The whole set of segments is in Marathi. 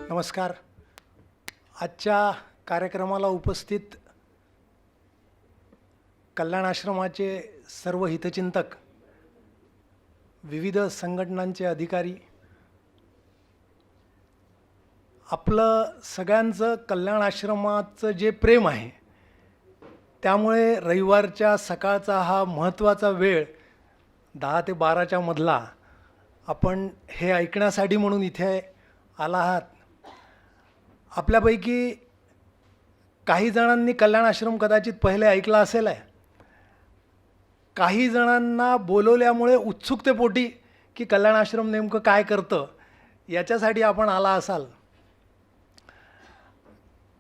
नमस्कार. आजच्या कार्यक्रमाला उपस्थित कल्याण आश्रमाचे सर्व हितचिंतक, विविध संघटनांचे अधिकारी, आपलं सगळ्यांचं कल्याण आश्रमाचं जे प्रेम आहे त्यामुळे रविवारच्या सकाळचा हा महत्त्वाचा वेळ 10 ते 12च्या मधला आपण हे ऐकण्यासाठी म्हणून इथे आला आहात. आपल्यापैकी काही जणांनी कल्याण आश्रम कदाचित पहिले ऐकला असेल आहे. काही जणांना बोलवल्यामुळे उत्सुकतेपोटी की कल्याण आश्रम नेमकं काय करतं याच्यासाठी आपण आला असाल.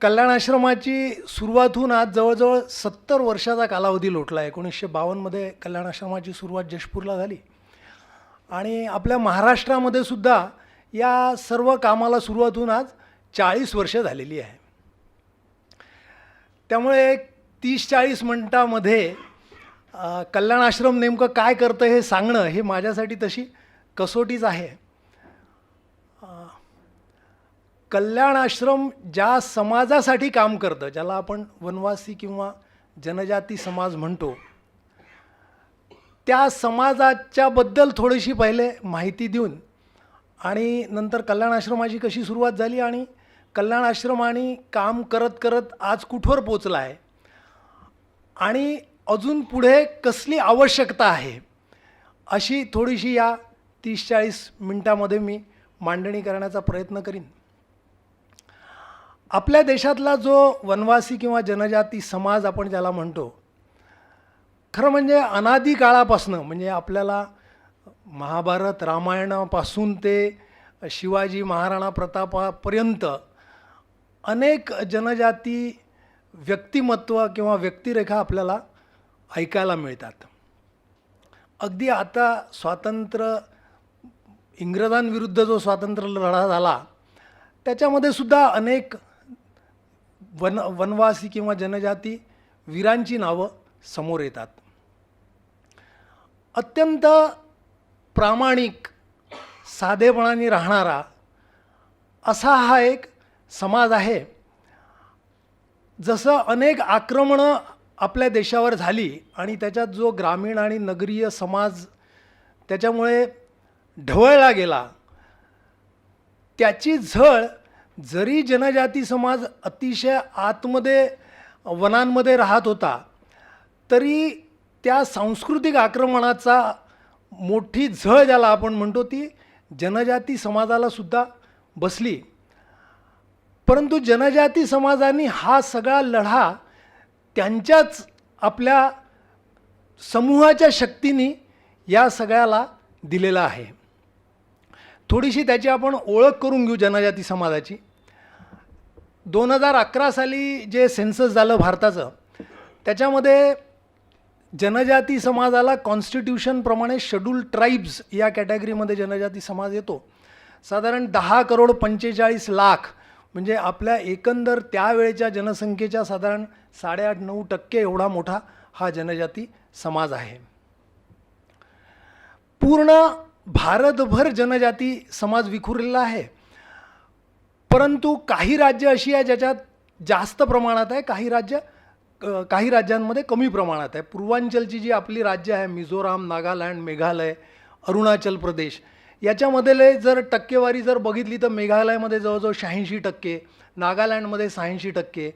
कल्याण आश्रमाची सुरुवात होऊन आज जवळजवळ 70 वर्षाचा कालावधी लोटला आहे. 1952मध्ये कल्याण आश्रमाची सुरुवात जशपूरला झाली आणि आपल्या महाराष्ट्रामध्ये सुद्धा या सर्व कामाला सुरुवात होऊन आज 40 वर्ष झालेली आहे. त्यामुळे 30-40 मिनिटामध्ये कल्याण आश्रम नेमकं काय करतं हे सांगणं हे माझ्यासाठी तशी कसोटीच आहे. कल्याण आश्रम ज्या समाजासाठी काम करतं, ज्याला आपण वनवासी किंवा जनजाती समाज म्हणतो, त्या समाजाच्याबद्दल थोडीशी पहिले माहिती देऊन आणि नंतर कल्याण आश्रमाची कशी सुरुवात झाली आणि कल्याण आश्रमाने काम करत करत आज कुठवर पोचला आहे आणि अजून पुढे कसली आवश्यकता आहे अशी थोडीशी या 30-40 मिनटामध्ये मी मांडणी करण्याचा प्रयत्न करीन. आपल्या देशातला जो वनवासी किंवा जनजाती समाज आपण ज्याला म्हणतो, खरं म्हणजे अनादी काळापासून, म्हणजे आपल्याला महाभारत रामायणापासून ते शिवाजी महाराणा प्रतापापर्यंत अनेक जनजाती व्यक्तिमत्व किंवा व्यक्तिरेखा आपल्याला ऐकायला मिळतात. अगदी आता स्वातंत्र्य, इंग्रजांविरुद्ध जो स्वातंत्र्य लढा झाला त्याच्यामध्ये सुद्धा अनेक वनवासी किंवा जनजाती वीरांची नावं समोर येतात. अत्यंत प्रामाणिक, साधेपणाने राहणारा असा हा एक समाज आहे. जसं अनेक आक्रमणं आपल्या देशावर झाली आणि त्याच्यात जो ग्रामीण आणि नगरीय समाज त्याच्यामुळे ढवळला गेला, त्याची झळ जरी जनजाती समाज अतिशय आतमध्ये वनांमध्ये राहत होता तरी त्या सांस्कृतिक आक्रमणाचा मोठी झळ ज्याला आपण म्हणतो ती जनजाती समाजाला सुद्धा बसली. परंतु जनजाती समाजाने हा सगळा लढा त्यांच्याच आपल्या समूहाच्या शक्तीने या सगळ्याला दिलेला आहे. थोडीशी त्याची आपण ओळख करून घेऊ जनजाती समाजाची. 2011 साली जे सेन्सस झालं भारताचं, त्याच्यामध्ये जनजाती समाजाला कॉन्स्टिट्यूशनप्रमाणे शेड्यूल ट्राईब्स या कॅटेगरीमध्ये जनजाती समाज येतो. साधारण 10,45,00,000 म्हणजे आपल्या एकंदर त्यावेळेच्या जनसंख्येच्या साधारण 8.5-9% एवढा मोठा हा जनजाती समाज आहे. पूर्ण भारतभर जनजाती समाज विखुरलेला आहे. परंतु काही राज्य अशी आहे ज्याच्यात जास्त प्रमाणात आहे, काही राज्यांमध्ये कमी प्रमाणात आहे. पूर्वांचलची जी आपली राज्य आहे, मिझोराम, नागालँड, मेघालय, अरुणाचल प्रदेश, याच्यामधले जर टक्केवारी जर बघितली तर मेघालयमध्ये जवळजवळ 86%, नागालँडमध्ये 86%,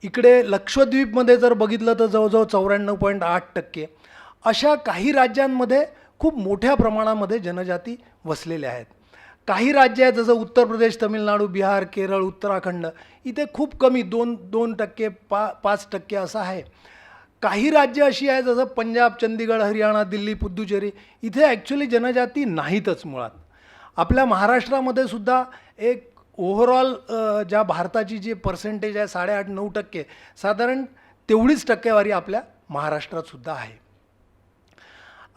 इकडे लक्षद्वीपमध्ये जर बघितलं तर जवळजवळ 94.8%. अशा काही राज्यांमध्ये खूप मोठ्या प्रमाणामध्ये जनजाती वसलेल्या आहेत. काही राज्य आहेत जसं उत्तर प्रदेश, तमिळनाडू, बिहार, केरळ, उत्तराखंड, इथे खूप कमी 2% 5% असं आहे. काही राज्य अशी आहे जसं पंजाब, चंदीगड, हरियाणा, दिल्ली, पुद्दुचेरी, इथे ॲक्च्युली जनजाती नाहीतच मुळात. आपल्या महाराष्ट्रामध्ये सुद्धा एक ओव्हरऑल ज्या भारताची जी पर्सेंटेज आहे 8.5-9%, साधारण तेवढीच टक्केवारी आपल्या महाराष्ट्रात सुद्धा आहे.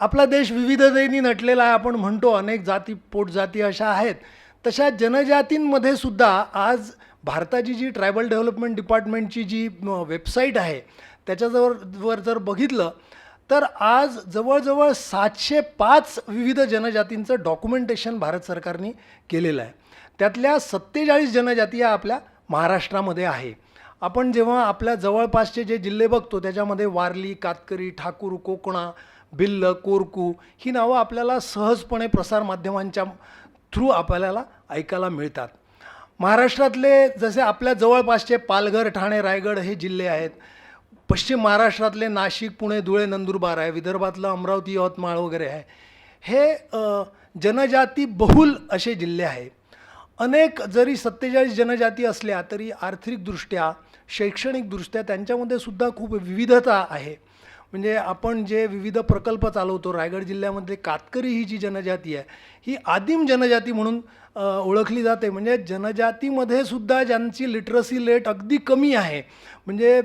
आपला देश विविधतेने नटलेला आहे. आपण म्हणतो अनेक जाती पोटजाती अशा आहेत. तशा जनजातींमध्ये सुद्धा आज भारताची जी ट्रायबल डेव्हलपमेंट डिपार्टमेंटची जी वेबसाईट आहे त्याच्यावर जर बघितलं तर आज जवळजवळ 705 विविध जनजातींचं डॉक्युमेंटेशन भारत सरकारने केलेलं आहे. त्यातल्या 47 जनजाती या आपल्या महाराष्ट्रामध्ये आहे. आपण जेव्हा आपल्या जवळपासचे जे जिल्हे बघतो त्याच्यामध्ये वारली, कातकरी, ठाकूर, कोकणा, भिल्ल, कोरकू ही नावं आपल्याला सहजपणे प्रसारमाध्यमांच्या थ्रू आपल्याला ऐकायला मिळतात. महाराष्ट्रातले जसे आपल्या जवळपासचे पालघर, ठाणे, रायगड हे जिल्हे आहेत. पश्चिम महाराष्ट्रातले नाशिक, पुणे, धुळे, नंदुरबार आहे. विदर्भातलं अमरावती, यवतमाळ वगैरे आहे. हे जनजाती बहुल असे जिल्हे आहेत. अनेक जरी 47 जनजाती असल्या तरी आर्थिकदृष्ट्या, शैक्षणिकदृष्ट्या त्यांच्यामध्ये सुद्धा खूप विविधता आहे. म्हणजे आपण जे विविध प्रकल्प चालवतो, रायगड जिल्ह्यामध्ये कातकरी ही जी जनजाती आहे ही आदिम जनजाती म्हणून ओळखली जाते. म्हणजे जनजातीमध्ये सुद्धा ज्यांची लिटरसी रेट अगदी कमी आहे. म्हणजे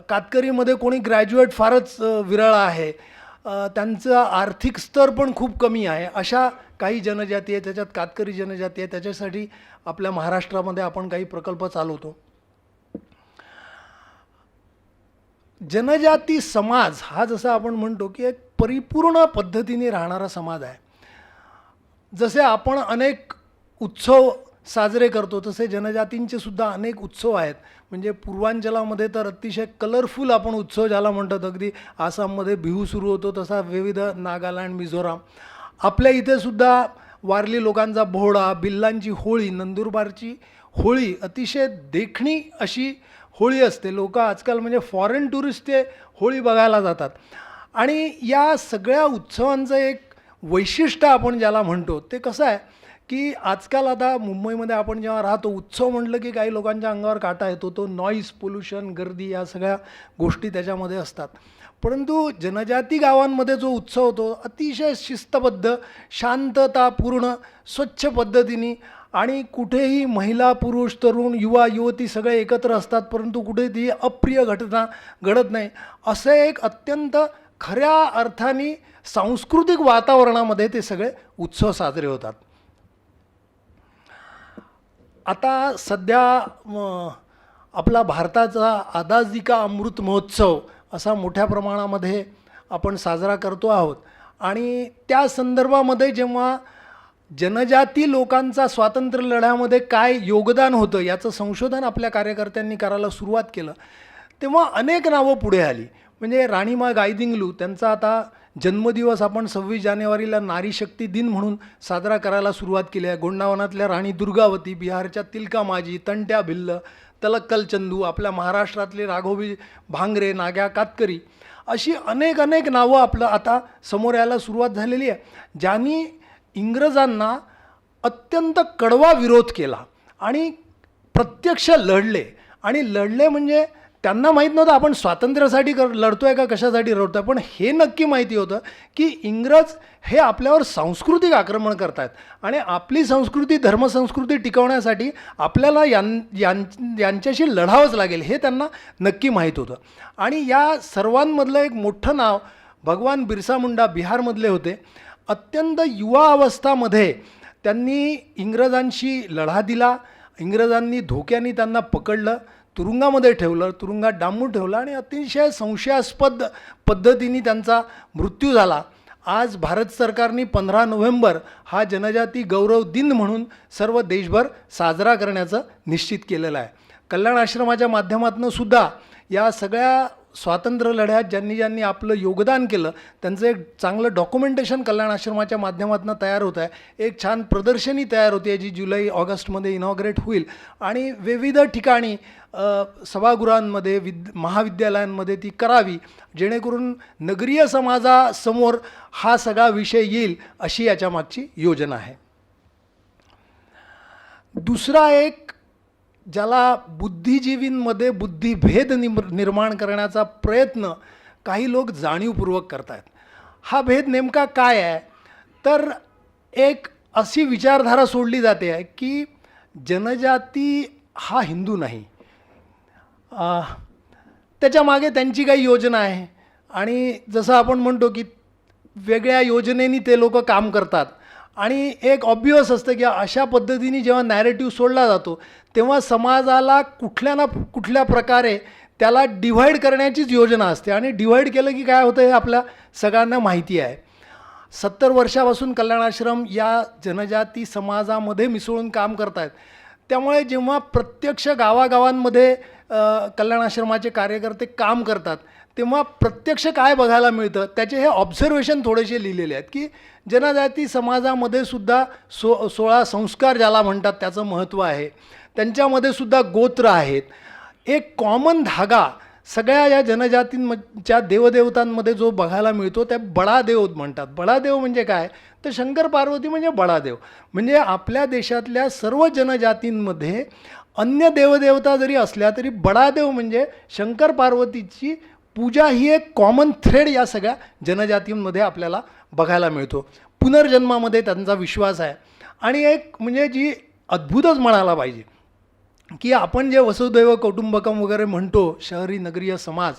कातकरीमध्ये कोणी ग्रॅज्युएट फारच विरळ आहे. त्यांचा आर्थिक स्तर पण खूप कमी आहे. अशा काही जनजाती आहे, त्याच्यात कातकरी जनजाती आहे. त्याच्यासाठी आपल्या महाराष्ट्रामध्ये आपण काही प्रकल्प चालवतो. जनजाती समाज हा जसं आपण म्हणतो की एक परिपूर्ण पद्धतीने राहणारा समाज आहे. जसे आपण अनेक उत्सव साजरे करतो तसे जनजातींचे सुद्धा अनेक उत्सव आहेत. म्हणजे पूर्वांचलामध्ये तर अतिशय कलरफुल आपण उत्सव ज्याला म्हणतात, अगदी आसाममध्ये बिहू सुरू होतो तसा विविध नागालँड, मिझोराम. आपल्या इथे सुद्धा वारली लोकांचा बोहडा, भिल्लांची होळी, नंदुरबारची होळी अतिशय देखणी अशी होळी असते. लोक आजकाल म्हणजे फॉरेन टुरिस्ट ते होळी बघायला जातात. आणि या सगळ्या उत्सवांचं एक वैशिष्ट्य आपण ज्याला म्हणतो ते कसं आहे की आजकाल आता मुंबईमध्ये आपण जेव्हा राहतो, उत्सव म्हटलं की काही लोकांच्या अंगावर काटा येतो. तो नॉईज पोल्युशन, गर्दी या सगळ्या गोष्टी त्याच्यामध्ये असतात. परंतु जनजाती गावांमध्ये जो उत्सव होतो अतिशय शिस्तबद्ध, शांततापूर्ण, स्वच्छ पद्धतीने आणि कुठेही महिला, पुरुष, तरुण, युवा, युवती सगळे एकत्र असतात. परंतु कुठेही अप्रिय घटना घडत नाही. असे एक अत्यंत खऱ्या अर्थाने सांस्कृतिक वातावरणामध्ये ते सगळे उत्सव साजरे होतात. आता सध्या आपला भारताचा आझादी का अमृत महोत्सव असा मोठ्या प्रमाणामध्ये आपण साजरा करतो आहोत. आणि त्या संदर्भामध्ये जेव्हा जनजाती लोकांचा स्वातंत्र्य लढ्यामध्ये काय योगदान होतं याचं संशोधन आपल्या कार्यकर्त्यांनी करायला सुरुवात केलं, तेव्हा अनेक नावं पुढे आली. म्हणजे राणीमा गायदिंग्लू, त्यांचा आता जन्मदिवस आपण 26 जानेवारीला नारी शक्ती दिन म्हणून साजरा करायला सुरुवात केली आहे. गोंडावनातल्या राणी दुर्गावती, बिहारच्या तिलका माझी, तंट्या भिल्ल, तलक्कल चंदू, आपल्या महाराष्ट्रातले राघोबी भांगरे, नाग्या कातकरी, अशी अनेक अनेक नावं आपलं आता समोर यायला सुरुवात झालेली आहे. ज्यांनी इंग्रजांना अत्यंत कडवा विरोध केला आणि प्रत्यक्ष लढले. आणि लढले म्हणजे त्यांना माहीत नव्हतं आपण स्वातंत्र्यासाठी लढतो आहे का कशासाठी लढतो आहे, पण हे नक्की माहिती होतं की इंग्रज हे आपल्यावर सांस्कृतिक आक्रमण करत आहेत आणि आपली संस्कृती, धर्मसंस्कृती टिकवण्यासाठी आपल्याला यांच्याशी लढावंच लागेल हे त्यांना नक्की माहीत होतं. आणि या सर्वांमधलं एक मोठं नाव भगवान बिरसा मुंडा बिहारमधले होते. अत्यंत युवा अवस्थामध्ये त्यांनी इंग्रजांशी लढा दिला. इंग्रजांनी धोक्याने त्यांना पकडलं, तुरुंगामध्ये ठेवलं, तुरुंगात डांबून ठेवलं आणि अतिशय संशयास्पद पद्धतीने त्यांचा मृत्यू झाला. आज भारत सरकारने 15 नोव्हेंबर हा जनजाती गौरव दिन म्हणून सर्व देशभर साजरा करण्याचं निश्चित केलेलं आहे. कल्याण आश्रमाच्या माध्यमातून सुद्धा या सगळ्या स्वातंत्र्य लढ्यात ज्यांनी ज्यांनी आपलं योगदान केलं त्यांचं एक चांगलं डॉक्युमेंटेशन कल्याण आश्रमाच्या माध्यमातून तयार होत आहे. एक छान प्रदर्शनी तयार होती आहे जी जुलै ऑगस्टमध्ये इनॉग्रेट होईल आणि विविध ठिकाणी सभागृहांमध्ये, महाविद्यालयांमध्ये ती करावी, जेणेकरून नगरीय समाजासमोर हा सगळा विषय येईल अशी याच्या मागची योजना आहे. दुसरा एक ज्याला बुद्धिजीवींमध्ये बुद्धिभेद निर्माण करण्याचा प्रयत्न काही लोक जाणीवपूर्वक करत आहेत. हा भेद नेमका काय आहे तर एक अशी विचारधारा सोडली जाते आहे की जनजाती हा हिंदू नाही. त्याच्या मागे त्यांची काही योजना आहे आणि जसं आपण म्हणतो की वेगळ्या योजनेने ते लोक काम करतात. आणि एक ऑब्वियस असतं की अशा पद्धतीने जेव्हा नॅरेटिव्ह सोडला जातो तेव्हा समाजाला कुठल्या ना कुठल्या प्रकारे त्याला डिव्हाइड करण्याचीच योजना असते. आणि डिव्हाइड केलं की काय होतं हे आपल्या सगळ्यांना माहिती आहे. 70 वर्षापासून कल्याणाश्रम या जनजाती समाजामध्ये मिसळून काम करत आहेत. त्यामुळे जेव्हा प्रत्यक्ष गावागावांमध्ये कल्याणाश्रमाचे कार्यकर्ते काम करतात तेव्हा प्रत्यक्ष काय बघायला मिळतं त्याचे हे ऑब्झर्वेशन थोडेसे लिहिलेले आहेत की जनजाती समाजामध्ये सुद्धा 16 संस्कार ज्याला म्हणतात त्याचं महत्त्व आहे. त्यांच्यामध्ये सुद्धा गोत्र आहेत. एक कॉमन धागा सगळ्या या जनजातींच्या देवदेवतांमध्ये जो बघायला मिळतो त्या बडादेव म्हणतात. बडादेव म्हणजे काय तर शंकर पार्वती म्हणजे बडादेव. म्हणजे आपल्या देशातल्या सर्व जनजातींमध्ये अन्य देवदेवता जरी असल्या तरी बडादेव म्हणजे शंकर पार्वतीची पूजा ही एक कॉमन थ्रेड या सगळ्या जनजातींमध्ये आपल्याला बघायला मिळतो. पुनर्जन्मामध्ये त्यांचा विश्वास आहे. आणि एक म्हणजे जी अद्भुतच म्हणायला पाहिजे की आपण जे वसुदैव कौटुंबकम वगैरे म्हणतो शहरी नगरीय समाज,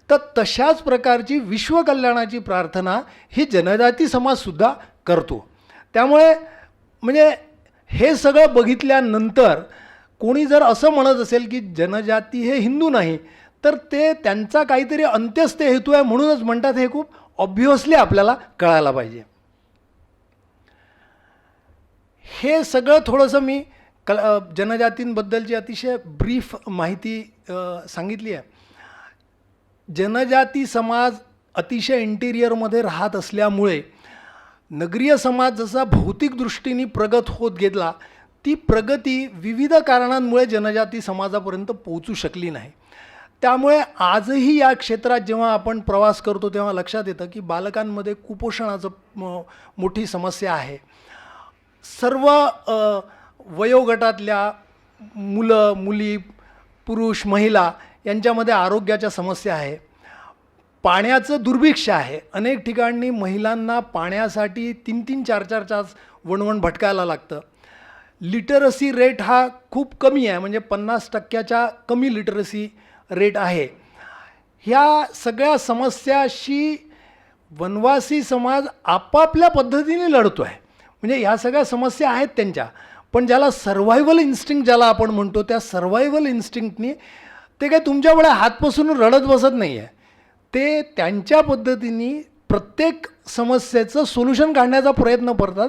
तर तशाच प्रकारची विश्वकल्याणाची प्रार्थना ही जनजाती समाजसुद्धा करतो. त्यामुळे म्हणजे हे सगळं बघितल्यानंतर कोणी जर असं म्हणत असेल की जनजाती हे हिंदू नाही तर ते त्यांचा काहीतरी अंत्यस्थ हेतू आहे म्हणूनच म्हणतात हे खूप ऑब्व्हियसली आपल्याला कळायला पाहिजे. हे सगळं थोडंसं मी जनजातींबद्दलची अतिशय ब्रीफ माहिती सांगितली आहे. जनजाती समाज अतिशय इंटिरियरमध्ये राहत असल्यामुळे नगरीय समाज जसा भौतिक दृष्टीने प्रगत होत गेला ती प्रगती विविध कारणांमुळे जनजाती समाजापर्यंत पोहोचू शकली नाही. त्यामुळे आजही या क्षेत्रात जेव्हा आपण प्रवास करतो तेव्हा लक्षात येतं की बालकांमध्ये कुपोषणाचं मोठी समस्या आहे. सर्व वयोगटातल्या मुलं मुली पुरुष महिला यांच्यामध्ये आरोग्याच्या समस्या आहे. पाण्याचं दुर्भिक्ष आहे. अनेक ठिकाणी महिलांना पाण्यासाठी 3-3, 4-4 तास वणवण भटकायला लागतं. लिटरसी रेट हा खूप कमी आहे. म्हणजे 50% कमी लिटरसी रेट आहे. ह्या सगळ्या समस्याशी वनवासी समाज आपापल्या पद्धतीने लढतो आहे. म्हणजे ह्या सगळ्या समस्या आहेत त्यांच्या, पण ज्याला सर्व्हायव्हल इन्स्टिंक्ट ज्याला आपण म्हणतो त्या सर्व्हायव्हल इन्स्टिंक्टनी ते काय तुमच्यामुळे हात पसरून रडत बसत नाही आहे. ते त्यांच्या पद्धतीने प्रत्येक समस्येचं सोल्युशन काढण्याचा प्रयत्न करतात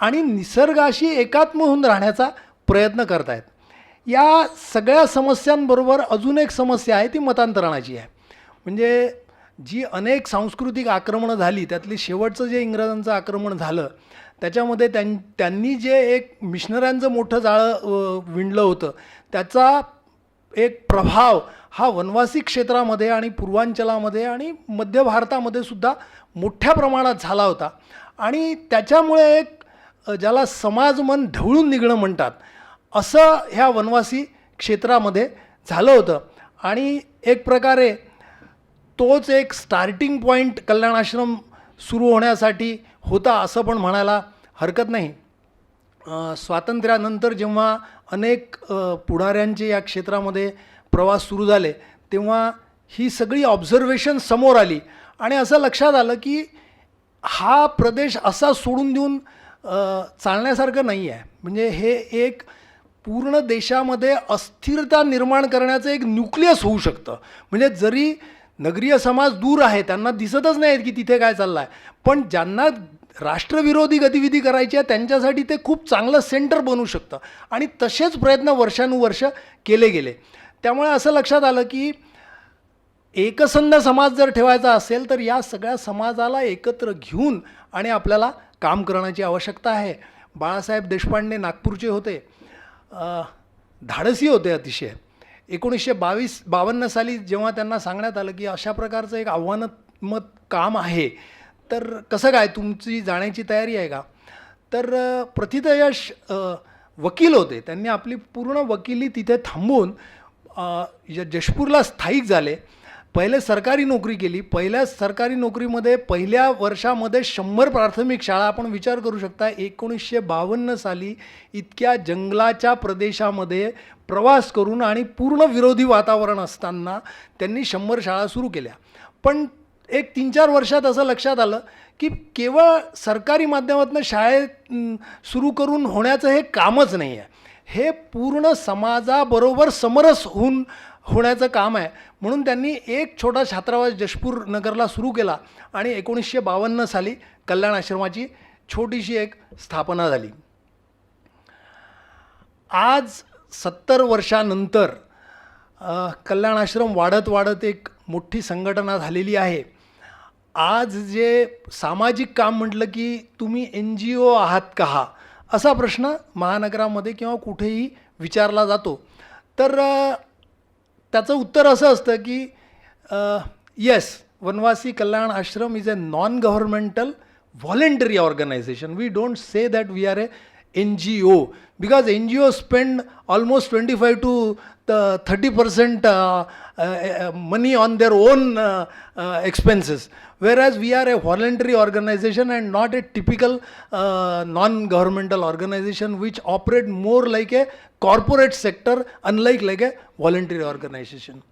आणि निसर्गाशी एकात्म होऊन राहण्याचा प्रयत्न करत आहेत. या सगळ्या समस्यांबरोबर अजून एक समस्या आहे ती मतांतरणाची आहे. म्हणजे जी अनेक सांस्कृतिक आक्रमणं झाली त्यातली शेवटचं जे इंग्रजांचं आक्रमण झालं त्याच्यामध्ये त्यांनी जे एक मिशनऱ्यांचं मोठं जाळं विणलं होतं त्याचा एक प्रभाव हा वनवासी क्षेत्रामध्ये आणि पूर्वांचलामध्ये आणि मध्य भारतामध्ये सुद्धा मोठ्या प्रमाणात झाला होता. आणि त्याच्यामुळे एक ज्याला समाजमन ढवळून निघणं म्हणतात असं ह्या वनवासी क्षेत्रामध्ये झालं होतं. आणि एक प्रकारे तोच एक स्टार्टिंग पॉईंट कल्याणाश्रम सुरू होण्यासाठी होता असं पण म्हणायला हरकत नाही. स्वातंत्र्यानंतर जेव्हा अनेक पुढाऱ्यांचे या क्षेत्रामध्ये प्रवास सुरू झाले तेव्हा ही सगळी ऑब्झर्वेशन समोर आली आणि असं लक्षात आलं की हा प्रदेश असा सोडून देऊन चालण्यासारखं नाही आहे. म्हणजे हे एक पूर्ण देशामध्ये अस्थिरता निर्माण करण्याचं एक न्यूक्लियस होऊ शकतं. म्हणजे जरी नगरीय समाज दूर आहे त्यांना दिसतच नाहीत की तिथे काय चाललं आहे, पण ज्यांना राष्ट्रविरोधी गतिविधी करायची आहे त्यांच्यासाठी ते खूप चांगलं सेंटर बनू शकतं. आणि तसेच प्रयत्न वर्षानुवर्ष केले गेले. त्यामुळे असं लक्षात आलं की एकसंध समाज जर ठेवायचा असेल तर या सगळ्या समाजाला एकत्र घेऊन आणि आपल्याला काम करण्याची आवश्यकता आहे. बाळासाहेब देशपांडे नागपूरचे होते, धाडसी होते अतिशय. 1952 साली जेव्हा त्यांना सांगण्यात आलं की अशा प्रकारचं एक आव्हानात्मक काम आहे तर कसं काय तुमची जाण्याची तयारी आहे का, तर प्रथितयश वकील होते. त्यांनी आपली पूर्ण वकिली तिथे थांबवून जशपूरला स्थायिक झाले. पहिले सरकारी नोकरी केली. पहिल्या सरकारी नोकरीमध्ये पहिल्या वर्षामध्ये 100 प्राथमिक शाळा. आपण विचार करू शकता 1952 साली इतक्या जंगलाच्या प्रदेशामध्ये प्रवास करून आणि पूर्ण विरोधी वातावरण असताना त्यांनी 100 शाळा सुरू केल्या. पण एक 3-4 वर्षात असं लक्षात आलं की केवळ सरकारी माध्यमातून शाळेत सुरू करून होण्याचं हे कामच नाही आहे. हे पूर्ण समाजाबरोबर समरस होऊन होण्याचं काम आहे. म्हणून त्यांनी एक छोटा छात्रावास जशपूर नगरला सुरू केला आणि 1952 साली कल्याण आश्रमाची छोटीशी एक स्थापना झाली. आज 70 वर्षानंतर कल्याण आश्रम वाढत वाढत एक मोठी संघटना झालेली आहे. आज जे सामाजिक काम म्हटलं की तुम्ही NGO आहात का, असा प्रश्न महानगरामध्ये किंवा कुठेही विचारला जातो. तर त्याचं उत्तर असं असतं की yes, Vanvasi Kalyan Ashram is a non governmental voluntary organization. We don't say that we are a NGO because NGO spend almost 25 to 30% money on their own expenses, whereas we are a voluntary organization and not a typical non-governmental organization which operate more like a corporate sector, unlike like a voluntary organization.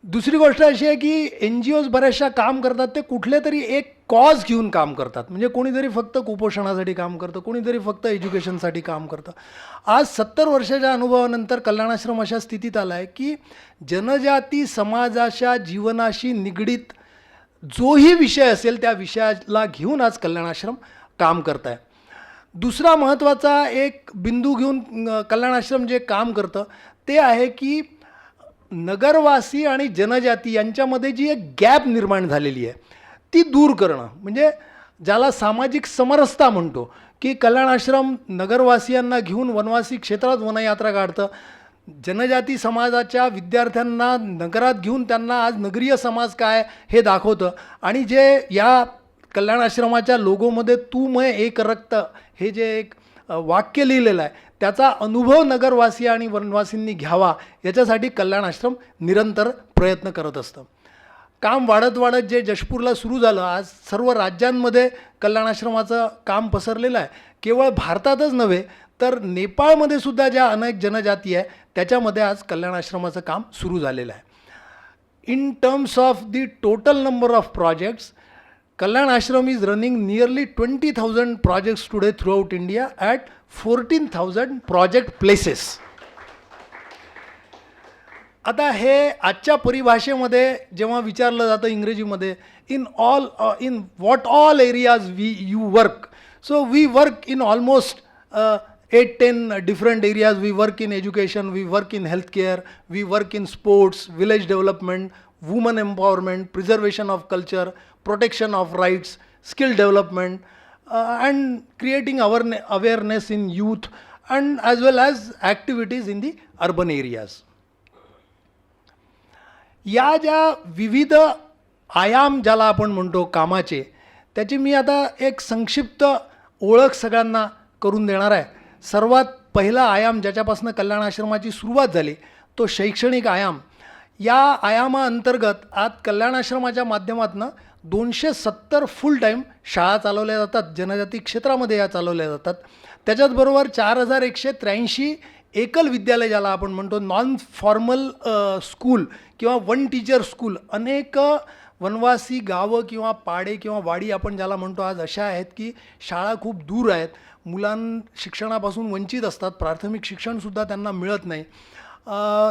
दुसरी गोष्ट अशी आहे की NGOज बऱ्याचशा काम करतात ते कुठले तरी एक कॉज घेऊन काम करतात. म्हणजे कोणीतरी फक्त कुपोषणासाठी काम करतं, कोणीतरी फक्त एज्युकेशनसाठी काम करतं. आज 70 वर्षाच्या अनुभवानंतर कल्याणाश्रम अशा स्थितीत आला आहे की जनजाती समाजाच्या जीवनाशी निगडीत जोही विषय असेल त्या विषयाला घेऊन आज कल्याणाश्रम काम करत आहे. दुसरा महत्त्वाचा एक बिंदू घेऊन कल्याणाश्रम जे काम करतं ते आहे की नगरवासी आणि जनजाती यांच्यामध्ये जी एक गॅप निर्माण झालेली आहे ती दूर करणं. म्हणजे ज्याला सामाजिक समरसता म्हणतो की कल्याण आश्रम नगरवासियांना घेऊन वनवासी क्षेत्रात वनयात्रा काढतं, जनजाती समाजाच्या विद्यार्थ्यांना नगरात घेऊन त्यांना आज नगरीय समाज काय हे दाखवतं. आणि जे या कल्याण आश्रमाच्या लोगोमध्ये तू मैं एक रक्त हे जे एक वाक्य लिहिलेलं आहे त्याचा अनुभव नगरवासी आणि वनवासींनी घ्यावा याच्यासाठी कल्याण आश्रम निरंतर प्रयत्न करत असतं. काम वाढत वाढत जे जशपूरला सुरू झालं, आज सर्व राज्यांमध्ये कल्याण आश्रमाचं काम पसरलेलं आहे. केवळ भारतातच नव्हे तर नेपाळमध्ये सुद्धा ज्या अनेक जनजाती आहे त्याच्यामध्ये आज कल्याण आश्रमाचं काम सुरू झालेलं आहे. In terms of the total number of projects, Kalyan Ashram is running nearly 20,000 projects today throughout India at 14,000 project places. आता हे आजच्या परिभाषेमध्ये जेव्हा विचारलं जातं इंग्रजीमध्ये in what all areas you work. So we work in almost 8-10 different areas. We work in education, we work in healthcare, we work in sports, village development, women empowerment, preservation of culture, protection of rights, skill development, and creating awareness in youth, and as well as activities in the urban areas. या ज्या विविध आयाम ज्याला आपण म्हणतो कामाचे, त्याची मी आता एक संक्षिप्त ओळख सगळ्यांना करून देणार आहे. सर्वात पहिला आयाम ज्याच्यापासून कल्याण आश्रमाची सुरुवात झाली तो शैक्षणिक आयाम. या आयामाअंतर्गत आज कल्याण आश्रमाच्या माध्यमातून 270 फुल टाईम शाळा चालवल्या जातात, जनजाती क्षेत्रामध्ये या चालवल्या जातात. त्याच्याचबरोबर 4183 एकल विद्यालय ज्याला आपण म्हणतो नॉन फॉर्मल स्कूल किंवा वन टीचर स्कूल, अनेक वनवासी गावं किंवा पाडे किंवा वाडी आपण ज्याला म्हणतो आज अशा आहेत की शाळा खूप दूर आहेत, शिक्षणापासून वंचित असतात, प्राथमिक शिक्षणसुद्धा त्यांना मिळत नाही,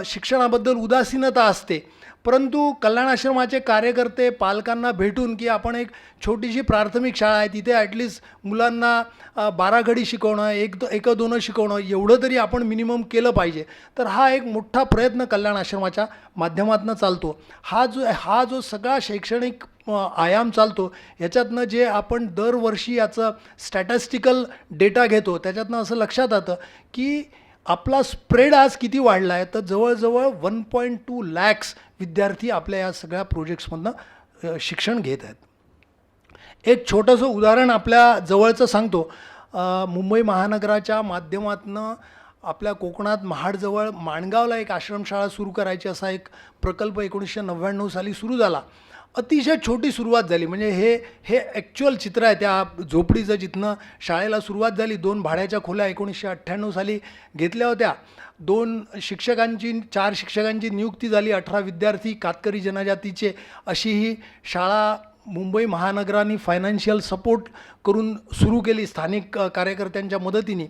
शिक्षणाबद्दल उदासीनता असते. परंतु कल्याण आश्रमाचे कार्यकर्ते पालकांना भेटून की आपण एक छोटीशी प्राथमिक शाळा आहे तिथे ॲटलिस्ट मुलांना 12 घडी शिकवणं, एक दोन शिकवणं एवढं तरी आपण मिनिमम केलं पाहिजे. तर हा एक मोठा प्रयत्न कल्याण आश्रमाच्या माध्यमातून चालतो. हा जो सगळा शैक्षणिक आयाम चालतो याच्यातनं जे आपण दरवर्षी याचं स्टॅटिस्टिकल डेटा घेतो त्याच्यातनं असं लक्षात येतं की आपला स्प्रेड आज किती वाढला आहे. तर जवळजवळ 1.2 lakhs विद्यार्थी आपल्या या सगळ्या प्रोजेक्ट्समधनं शिक्षण घेत आहेत. एक छोटंसं उदाहरण आपल्या जवळचं सांगतो. मुंबई महानगराच्या माध्यमातून आपल्या कोकणात महाडजवळ माणगावला एक आश्रमशाळा सुरू करायची असा एक प्रकल्प 1999 साली सुरू झाला. अतिशय छोटी सुरुवात झाली. म्हणजे हे ॲक्च्युअल चित्र आहे त्या झोपडीचं जिथनं शाळेला सुरुवात झाली. 2 भाड्याच्या खोल्या 1998 साली घेतल्या होत्या. 4 शिक्षकांची नियुक्ती झाली. 18 विद्यार्थी कातकरी जनजातीचे. अशी ही शाळा मुंबई महानगराने फायनान्शियल सपोर्ट करून सुरू केली स्थानिक कार्यकर्त्यांच्या मदतीने.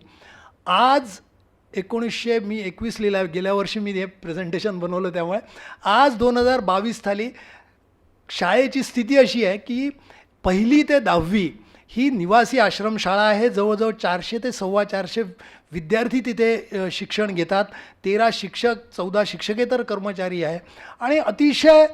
आज 1921 लिहिला, गेल्या वर्षी मी हे प्रेझेंटेशन बनवलं, त्यामुळे आज 2022 साली शाळेची स्थिती अशी आहे की 1ली ते 10वी ही निवासी आश्रमशाळा आहे. जवळजवळ 400 ते 450 विद्यार्थी तिथे शिक्षण घेतात. 13 शिक्षक, 14 शिक्षकेतर कर्मचारी आहे आणि अतिशय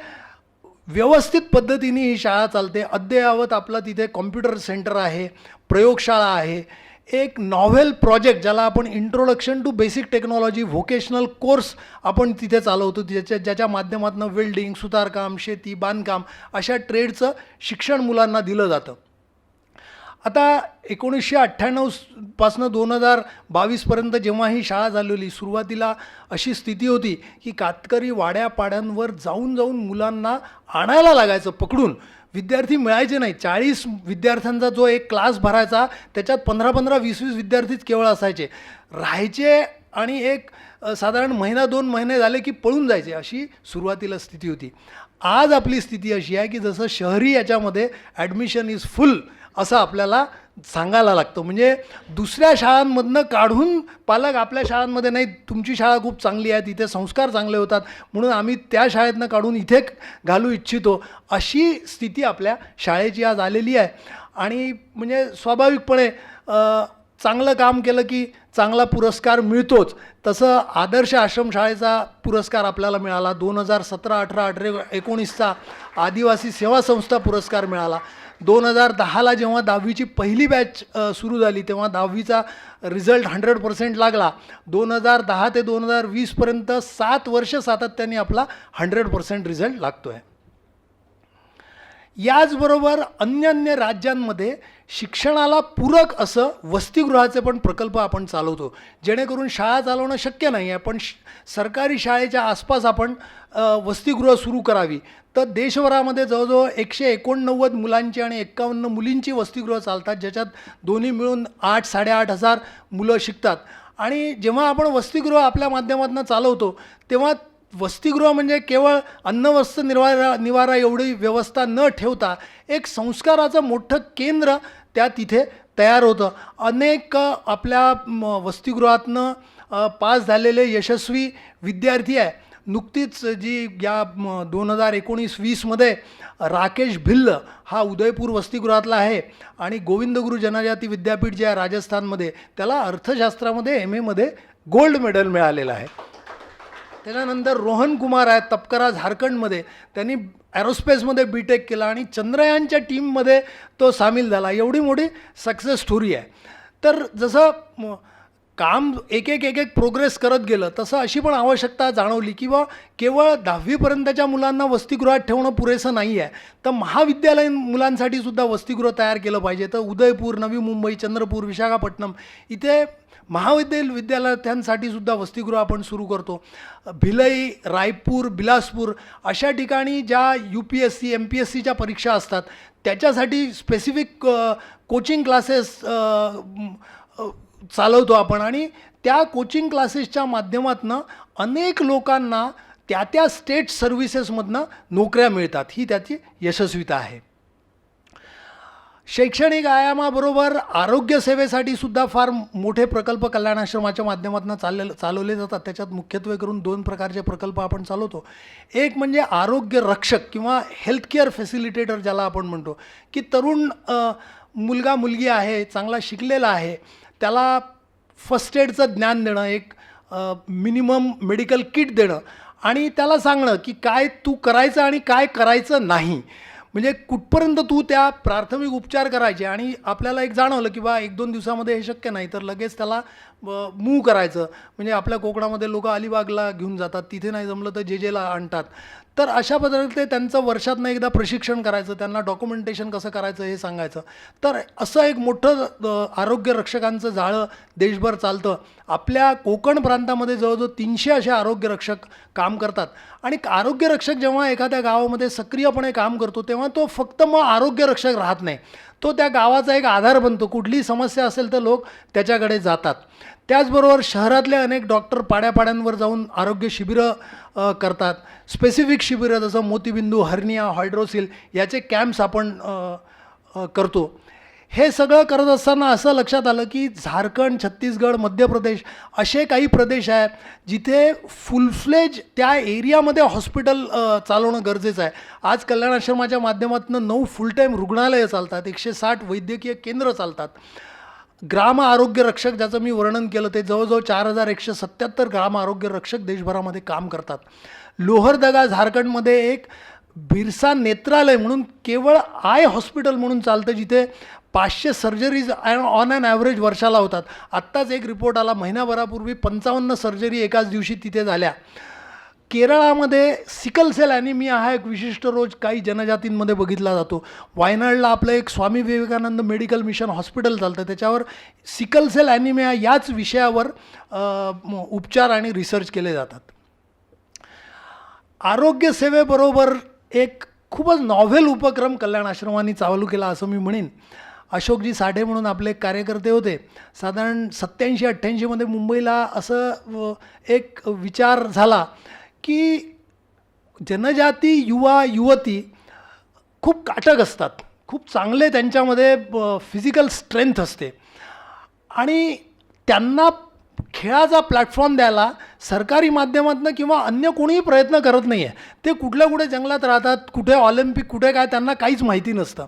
व्यवस्थित पद्धतीने ही शाळा चालते. अद्ययावत आपलं तिथे कॉम्प्युटर सेंटर आहे, प्रयोगशाळा आहे, एक नॉव्हेल प्रोजेक्ट ज्याला आपण introduction to basic technology vocational course आपण तिथे चालवतो, ज्याच्या माध्यमातून वेल्डिंग, सुतारकाम, शेती, बांधकाम अशा ट्रेडचं शिक्षण मुलांना दिलं जातं. आता 1998 पासनं 2022पर्यंत जेव्हा ही शाळा झालेली, सुरुवातीला अशी स्थिती होती की कातकरी वाड्यापाड्यांवर जाऊन मुलांना आणायला लागायचं पकडून. विद्यार्थी मिळायचे नाही. 40 विद्यार्थ्यांचा जो एक क्लास भरायचा, त्याच्यात 15-15, 20-20 विद्यार्थीच केवळ असायचे, राहायचे आणि एक साधारण महिना 2 महिने झाले की पळून जायचे, अशी सुरुवातीला स्थिती होती. आज आपली स्थिती अशी आहे की जसं शहरी याच्यामध्ये ॲडमिशन इज फुल असं आपल्याला सांगायला लागतं. म्हणजे दुसऱ्या शाळांमधनं काढून पालक आपल्या शाळांमध्ये, नाही तुमची शाळा खूप चांगली आहे, तिथे संस्कार चांगले होतात म्हणून आम्ही त्या शाळेतनं काढून इथे घालू इच्छितो, अशी स्थिती आपल्या शाळेची आज आलेली आहे. आणि म्हणजे स्वाभाविकपणे चांगलं काम केलं की चांगला पुरस्कार मिळतोच. तसं आदर्श आश्रमशाळेचा पुरस्कार आपल्याला मिळाला. 2017, 18, 19चा आदिवासी सेवा संस्था पुरस्कार मिळाला. 2010ला जेव्हा 10वीची पहिली बॅच सुरू झाली तेव्हा 10वीचा रिझल्ट 100% लागला. 2010 ते 2020पर्यंत 7 वर्ष सातत्याने आपला 100% रिझल्ट लागतो आहे. याचबरोबर अन्य राज्यांमध्ये शिक्षणाला पूरक असं वसतिगृहाचे पण प्रकल्प आपण चालवतो, जेणेकरून शाळा चालवणं शक्य नाही आहे पण सरकारी शाळेच्या आसपास आपण वसतिगृह सुरू करावी. तर देशभरामध्ये जवळजवळ 189 मुलांची आणि 51 मुलींची वसतिगृह चालतात, ज्याच्यात दोन्ही मिळून 8-8.5 मुलं शिकतात. आणि जेव्हा आपण वसतिगृह आपल्या माध्यमातून चालवतो तेव्हा वसतिगृह म्हणजे केवळ अन्न वस्त्र निवारा एवढी व्यवस्था न ठेवता एक संस्काराचं मोठं केंद्र तिथे तयार होतं. अनेक आपल्या वसतिगृहातनं पास झालेले यशस्वी विद्यार्थी आहे. नुकतीच जी या 2019-20मध्ये राकेश भिल्ल हा उदयपूर वसतिगृहातला आहे आणि गोविंदगुरू जनजाती विद्यापीठ जे आहे राजस्थानमध्ये, त्याला अर्थशास्त्रामध्ये MA गोल्ड मेडल मिळालेलं आहे. त्याच्यानंतर रोहन कुमार आहेत तपकरा झारखंडमध्ये, त्यांनी ॲरोस्पेसमध्ये BTech केला आणि चंद्रयानच्या टीममध्ये तो सामील झाला. एवढी मोठी सक्सेस स्टोरी आहे. तर जसं काम एक प्रोग्रेस करत गेलं तसं अशी पण आवश्यकता जाणवली की बा केवळ 10वीपर्यंतच्या मुलांना वसतिगृहात ठेवणं पुरेसं नाही आहे, तर महाविद्यालयीन मुलांसाठी सुद्धा वसतिगृह तयार केलं पाहिजे. तर उदयपूर, नवी मुंबई, चंद्रपूर, विशाखापट्टणम इथे विद्यार्थ्यांसाठी सुद्धा वसतिगृह आपण सुरू करतो. भिलई, रायपूर, बिलासपूर अशा ठिकाणी ज्या UPSC MPSCच्या परीक्षा असतात त्याच्यासाठी स्पेसिफिक कोचिंग क्लासेस चालवतो आपण आणि त्या कोचिंग क्लासेसच्या माध्यमातून अनेक लोकांना त्या स्टेट सर्व्हिसेसमधनं नोकऱ्या मिळतात. ही त्याची यशस्वीता आहे. शैक्षणिक आयामाबरोबर आरोग्यसेवेसाठी सुद्धा फार मोठे प्रकल्प कल्याणाश्रमाच्या माध्यमातून चालवले जातात. त्याच्यात मुख्यत्वे करून 2 प्रकारचे प्रकल्प आपण चालवतो. एक म्हणजे आरोग्य रक्षक किंवा हेल्थ केअर फॅसिलिटेटर ज्याला आपण म्हणतो, की तरुण मुलगा मुलगी आहे, चांगला शिकलेला आहे, त्याला फर्स्ट एडचं ज्ञान देणं, एक मिनिमम मेडिकल किट देणं आणि त्याला सांगणं की काय तू करायचं आणि काय करायचं नाही. म्हणजे कुठपर्यंत तू त्या प्राथमिक उपचार करायचे आणि आपल्याला एक जाणवलं की बा 1-2 दिवसामध्ये हे शक्य नाही तर लगेच त्याला मूव करायचं. म्हणजे आपल्या कोकणामध्ये लोक अलिबागला घेऊन जातात, तिथे नाही जमलं तर जेजेला आणतात. तर अशा पद्धतीने त्यांचं वर्षातनं एकदा प्रशिक्षण करायचं, त्यांना डॉक्युमेंटेशन कसं करायचं हे सांगायचं. तर असं एक मोठं आरोग्य रक्षकांचं जाळं देशभर चालतं. आपल्या कोकण प्रांतामध्ये जवळजवळ 300 असे आरोग्य रक्षक काम करतात. आणि आरोग्य रक्षक जेव्हा एखाद्या गावामध्ये सक्रियपणे काम करतो तेव्हा तो फक्त मग आरोग्य रक्षक राहत नाही, तो त्या गावाचा एक आधार बनतो. कुठलीही समस्या असेल तर लोक त्याच्याकडे जातात. त्याचबरोबर शहरातले अनेक डॉक्टर पाड्यापाड्यांवर जाऊन आरोग्य शिबिरं करतात. स्पेसिफिक शिबिरं जसं मोतीबिंदू, हर्निया, हायड्रोसिल याचे कॅम्प्स आपण करतो. हे सगळं करत असताना असं लक्षात आलं की झारखंड, छत्तीसगड, मध्य प्रदेश असे काही प्रदेश आहेत जिथे फुल फ्लेज त्या एरियामध्ये हॉस्पिटल चालवणं गरजेचं आहे. आज कल्याण आश्रमाच्या माध्यमातून 9 फुल टाईम रुग्णालयं चालतात, 160 वैद्यकीय केंद्र चालतात. ग्राम आरोग्य रक्षक ज्याचं मी वर्णन केलं ते जवळजवळ 4177 ग्राम आरोग्य रक्षक देशभरामध्ये काम करतात. लोहरदगा झारखंडमध्ये एक बिरसा नेत्रालय म्हणून केवळ आय हॉस्पिटल म्हणून चालतं, जिथे 500 सर्जरीज ऑन ॲन ॲव्हरेज वर्षाला होतात. आत्ताच एक रिपोर्ट आला महिन्याभरापूर्वी 55 सर्जरी एकाच दिवशी तिथे झाल्या. केरळामध्ये सिकल सेल ॲनिमिया हा एक विशिष्ट रोग काही जनजातींमध्ये बघितला जातो. वायनाडला आपलं एक Swami Vivekananda medical mission hospital चालतं, त्याच्यावर सिकल सेल ॲनिमिया याच विषयावर उपचार आणि रिसर्च केले जातात. आरोग्यसेवेबरोबर एक खूपच नॉव्हेल उपक्रम कल्याण आश्रमाने चालू केला असं मी म्हणेन. अशोकजी साठे म्हणून आपले एक कार्यकर्ते होते. साधारण 87-88मध्ये मुंबईला असं एक विचार झाला की जनजाती युवा युवती खूप काटक असतात, खूप चांगले त्यांच्यामध्ये फिजिकल स्ट्रेंथ असते आणि त्यांना खेळाचा प्लॅटफॉर्म द्यायला सरकारी माध्यमातून किंवा अन्य कोणीही प्रयत्न करत नाही आहे. ते कुठे जंगलात राहतात, कुठे ऑलिम्पिक कुठे काय त्यांना काहीच माहिती नसतं.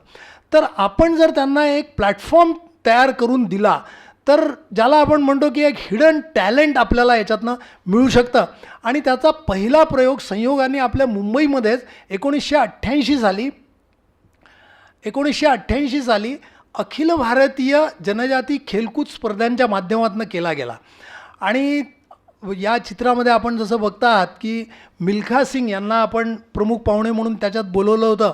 तर आपण जर त्यांना एक प्लॅटफॉर्म तयार करून दिला तर ज्याला आपण म्हणतो की एक हिडन टॅलेंट आपल्याला याच्यातनं मिळू शकतं. आणि त्याचा पहिला प्रयोग संयोगाने आपल्या मुंबईमध्येच 1988 साली अखिल भारतीय जनजाती खेलकूद स्पर्धांच्या माध्यमातून केला गेला. आणि या चित्रामध्ये आपण जसं बघता आहात की मिल्खा सिंग यांना आपण प्रमुख पाहुणे म्हणून त्याच्यात बोलवलं होतं.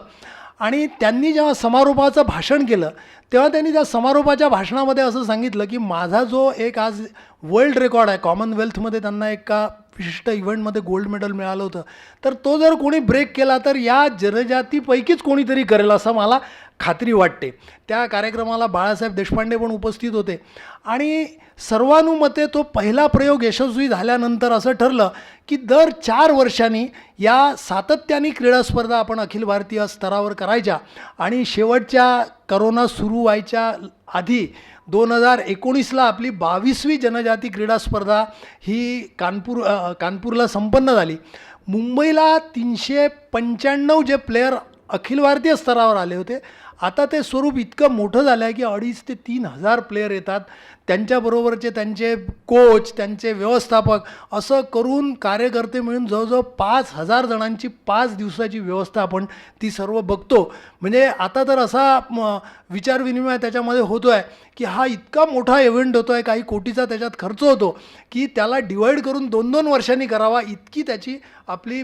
आणि त्यांनी जेव्हा समारोपाचं भाषण केलं तेव्हा त्यांनी त्या समारोपाच्या भाषणामध्ये असं सांगितलं की माझा जो एक आज वर्ल्ड रेकॉर्ड आहे, कॉमनवेल्थमध्ये त्यांना एका विशिष्ट इव्हेंटमध्ये गोल्ड मेडल मिळालं होतं, तर तो जर कोणी ब्रेक केला तर या जनजातीपैकीच कोणीतरी करेल असं मला खात्री वाटते. त्या कार्यक्रमाला बाळासाहेब देशपांडे पण उपस्थित होते. आणि सर्वानुमते तो पहिला प्रयोग यशस्वी झाल्यानंतर असं ठरलं की दर 4 वर्षांनी या सातत्याने क्रीडा स्पर्धा आपण अखिल भारतीय स्तरावर करायच्या. आणि शेवटच्या करोना सुरू व्हायच्या आधी 2019ला आपली 22वी जनजाती क्रीडा स्पर्धा ही कानपूरला संपन्न झाली. मुंबईला 395 जे प्लेयर अखिल भारतीय स्तरावर आले होते, आता ते स्वरूप इतकं मोठं झालं आहे की 2,500 ते 3,000 प्लेयर येतात. त्यांच्याबरोबरचे त्यांचे कोच, त्यांचे व्यवस्थापक असं करून कार्यकर्ते मिळून जवळजवळ 5,000 जणांची 5 दिवसाची व्यवस्था आपण ती सर्व बघतो. म्हणजे आता तर असा विचारविनिमय त्याच्यामध्ये होतो आहे की हा इतका मोठा इव्हेंट होतो आहे, काही कोटीचा त्याच्यात खर्च होतो की त्याला डिवाईड करून 2-2 वर्षांनी करावा, इतकी त्याची आपली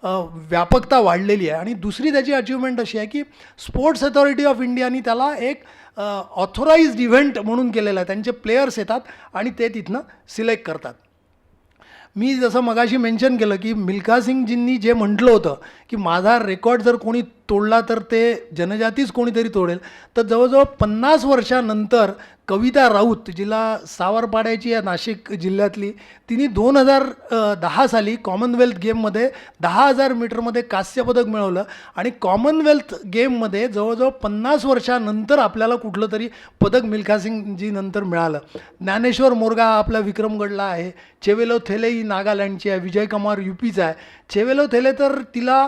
व्यापकता वाढलेली आहे. आणि दुसरी त्याची अचिव्हमेंट अशी आहे की स्पोर्ट्स अथॉरिटी ऑफ इंडियानी त्याला एक ऑथोराइज्ड इव्हेंट म्हणून केलेला आहे. त्यांचे प्लेयर्स येतात आणि ते तिथनं सिलेक्ट करतात. मी जसं मगाशी मेन्शन केलं की मिल्खा सिंगजींनी जे म्हटलं होतं की माझा रेकॉर्ड जर कोणी तोडला तर ते जनजातीच कोणीतरी तोडेल, तर जवळजवळ 50 वर्षानंतर कविता राऊत, जिला सावरपाड्याची या नाशिक जिल्ह्यातली, तिने 2010 साली कॉमनवेल्थ गेममध्ये 10,000 मीटरमध्ये कांस्यपदक मिळवलं. आणि कॉमनवेल्थ गेममध्ये जवळजवळ 50 वर्षानंतर आपल्याला कुठलं तरी पदक मिल्खा सिंगजी नंतर मिळालं. ज्ञानेश्वर मोरगा हा आपला विक्रमगडला आहे, चेवेलो थेले ही नागालँडची आहे, विजय कुमार UPचा आहे. चेवेलो थेले तर तिला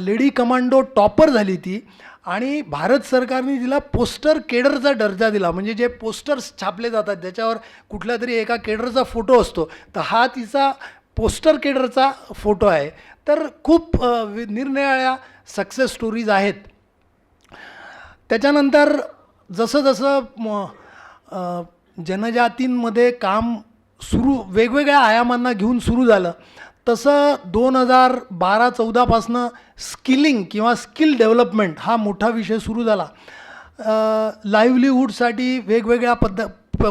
लेडी कमांडो टॉपर झाली ती, आणि भारत सरकारने तिला पोस्टर केडरचा दर्जा दिला. म्हणजे जे पोस्टर्स छापले जातात ज्याच्यावर कुठल्या तरी एका केडरचा फोटो असतो, तर हा तिचा पोस्टर केडरचा फोटो आहे. तर खूप निरनिराळ्या सक्सेस स्टोरीज आहेत. त्याच्यानंतर जसं जनजातींमध्ये काम सुरू वेगवेगळ्या आयामांना घेऊन सुरू झालं, तसं 2012-14पासनं स्किलिंग किंवा स्किल डेव्हलपमेंट हा मोठा विषय सुरू झाला. लाईव्हलीहूडसाठी वेगवेगळ्या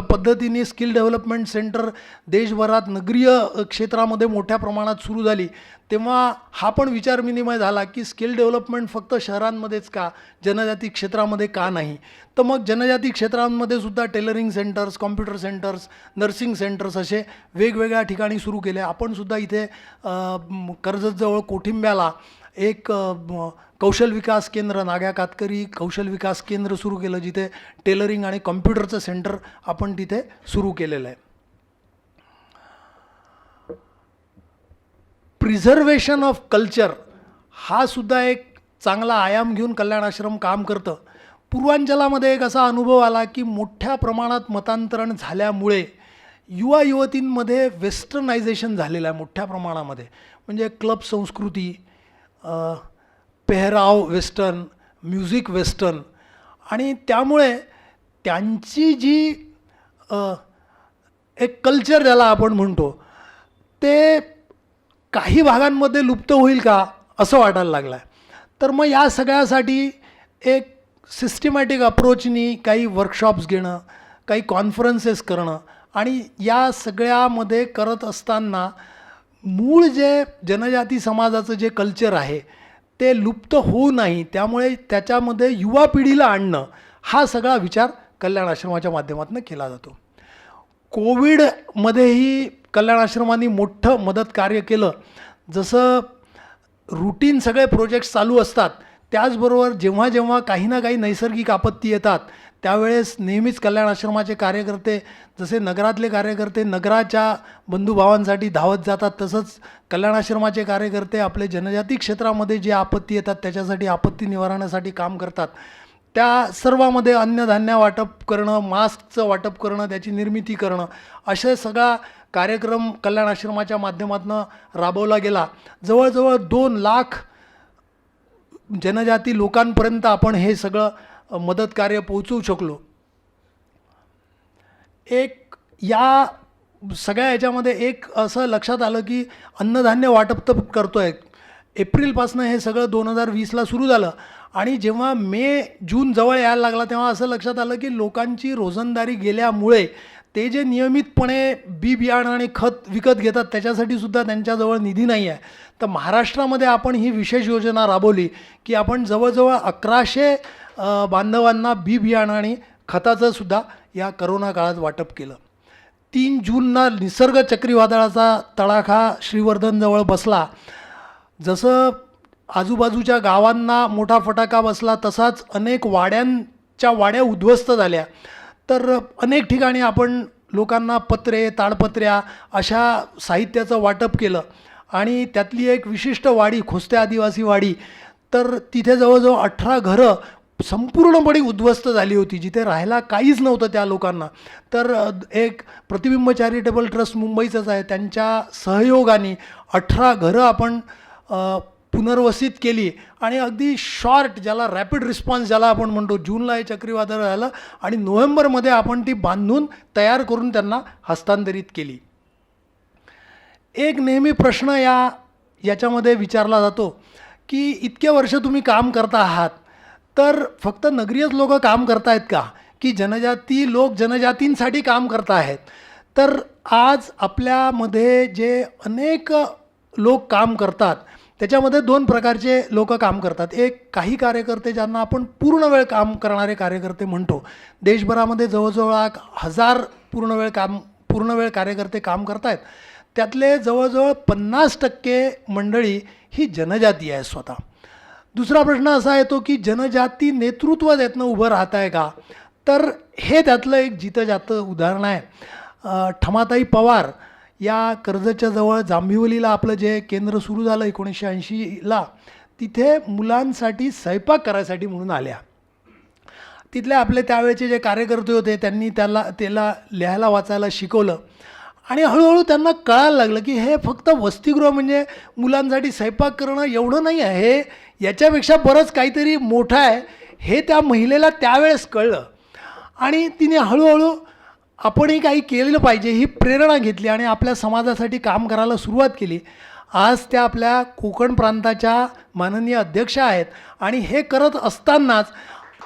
पद्धतीने स्किल डेव्हलपमेंट सेंटर देशभरात नगरीय क्षेत्रामध्ये मोठ्या प्रमाणात सुरू झाली. तेव्हा हा पण विचारविनिमय झाला की स्किल डेव्हलपमेंट फक्त शहरांमध्येच का, जनजाती क्षेत्रामध्ये का नाही. तर मग जनजाती क्षेत्रांमध्ये सुद्धा tailoring centres, computer centres, nursing centres असे वेगवेगळ्या ठिकाणी सुरू केले. आपण सुद्धा इथे कर्जतजवळ कोठिंब्याला एक कौशल विकास केंद्र, नाग्या कातकरी कौशल विकास केंद्र सुरू केलं, जिथे टेलरिंग आणि कम्प्युटरचं सेंटर आपण तिथे सुरू केलेलं आहे. प्रिझर्वेशन ऑफ कल्चर हा सुद्धा एक चांगला आयाम घेऊन कल्याण आश्रम काम करतं. पूर्वांचलामध्ये एक असा अनुभव आला की मोठ्या प्रमाणात मतांतरण झाल्यामुळे युवा युवतींमध्ये वेस्टर्नायझेशन झालेलं आहे मोठ्या प्रमाणामध्ये. म्हणजे क्लब संस्कृती, पेहराव वेस्टर्न, म्युझिक वेस्टर्न, आणि त्यामुळे त्यांची जी एक कल्चर ज्याला आपण म्हणतो ते काही भागांमध्ये लुप्त होईल का असं वाटायला लागलं आहे. तर मग या सगळ्यासाठी एक सिस्टमॅटिक अप्रोचनी काही वर्कशॉप्स घेणं, काही कॉन्फरन्सेस करणं, आणि या सगळ्यामध्ये करत असताना मूळ जे जनजाती समाजाचं जे कल्चर आहे ते लुप्त होऊ नाही, त्यामुळे त्याच्यामध्ये युवा पिढीला आणणं, हा सगळा विचार कल्याण आश्रमाच्या माध्यमातून केला जातो. कोविडमध्येही कल्याण आश्रमाने मोठं मदत कार्य केलं. जसं रुटीन सगळे प्रोजेक्ट्स चालू असतात, त्याचबरोबर जेव्हा जेव्हा काही ना काही नैसर्गिक आपत्ती येतात त्यावेळेस नेहमीच कल्याण आश्रमाचे कार्यकर्ते, जसे नगरातले कार्यकर्ते नगराच्या बंधुभावांसाठी धावत जातात, तसंच कल्याण आश्रमाचे कार्यकर्ते आपले जनजाती क्षेत्रामध्ये जे आपत्ती येतात त्याच्यासाठी आपत्ती निवारणासाठी काम करतात. त्या सर्वामध्ये अन्नधान्य वाटप करणं, मास्कचं वाटप करणं, त्याची निर्मिती करणं, असे सगळा कार्यक्रम कल्याण आश्रमाच्या माध्यमातून राबवला गेला. जवळजवळ 2 लाख जनजाती लोकांपर्यंत आपण हे सगळं मदत कार्य पोहोचवू शकलो. एक या सगळ्या याच्यामध्ये एक असं लक्षात आलं की अन्नधान्य वाटप तर करतो आहे. एप्रिलपासून हे सगळं 2020ला सुरू झालं, आणि जेव्हा मे जून जवळ यायला लागला तेव्हा असं लक्षात आलं की लोकांची रोजंदारी गेल्यामुळे ते जे नियमितपणे बी बियाणं आणि खत विकत घेतात त्याच्यासाठी सुद्धा त्यांच्याजवळ निधी नाही आहे. तर महाराष्ट्रामध्ये आपण ही विशेष योजना राबवली की आपण जवळजवळ 1100 बांधवांना बी बियाणं आणि खताचं सुद्धा या करोना काळात वाटप केलं. 3 जूनला निसर्ग चक्रीवादळाचा तडाखा श्रीवर्धनजवळ बसला. जसं आजूबाजूच्या गावांना मोठा फटाका बसला, तसाच अनेक वाड्यांच्या वाड्या उद्ध्वस्त झाल्या. तर अनेक ठिकाणी आपण लोकांना पत्रे, ताडपत्र्या अशा साहित्याचं वाटप केलं. आणि त्यातली एक विशिष्ट वाडी, खोस्ते आदिवासी वाडी, तर तिथे जवळजवळ 18 घरं संपूर्णपणे उद्ध्वस्त झाली होती, जिथे राहायला काहीच नव्हतं त्या लोकांना. तर एक प्रतिबिंब चॅरिटेबल ट्रस्ट मुंबईचंच आहे, त्यांच्या सहयोगाने 18 घरं आपण पुनर्वसित केली. आणि अगदी शॉर्ट, ज्याला रॅपिड रिस्पॉन्स ज्याला आपण म्हणतो, जूनला हे चक्रीवादळ झालं आणि नोव्हेंबरमध्ये आपण ती बांधून तयार करून त्यांना हस्तांतरित केली. एक नेहमी प्रश्न याच्यामध्ये विचारला जातो की इतके वर्ष तुम्ही काम करता आहात, तर फक्त नगरीयच लोक काम करतायत का, की जनजाती लोक जनजातींसाठी काम करत आहेत? तर आज आपल्यामध्ये जे अनेक लोक काम करतात त्याच्यामध्ये 2 प्रकारचे लोक काम करतात. एक, काही कार्यकर्ते ज्यांना आपण पूर्ण वेळ काम करणारे कार्यकर्ते म्हणतो. देशभरामध्ये जवळजवळ 1000 पूर्ण वेळ कार्यकर्ते काम करत आहेत. त्यातले जवळजवळ 50% मंडळी ही जनजाती आहे स्वतः. दुसरा प्रश्न असा येतो की जनजाती नेतृत्व त्यातनं उभं राहत आहे का? तर हे त्यातलं एक जितं जातं उदाहरण आहे. ठमाताई पवार या कर्जतच्या जवळ जांभिवलीला आपलं जे केंद्र सुरू झालं 1980ला, तिथे मुलांसाठी स्वयंपाक करायसाठी म्हणून आल्या. तिथले आपले त्यावेळेचे जे कार्यकर्ते होते त्यांनी त्याला लिहायला वाचायला शिकवलं. आणि हळूहळू त्यांना कळायला लागलं की हे फक्त वसतिगृह म्हणजे मुलांसाठी स्वयंपाक करणं एवढं नाही आहे, हे याच्यापेक्षा बरंच काहीतरी मोठं आहे, हे त्या महिलेला त्यावेळेस कळलं. आणि तिने हळूहळू आपणही काही केलेलं पाहिजे ही प्रेरणा घेतली आणि आपल्या समाजासाठी काम करायला सुरुवात केली. आज त्या आपल्या कोकण प्रांताच्या माननीय अध्यक्ष आहेत. आणि हे करत असतानाच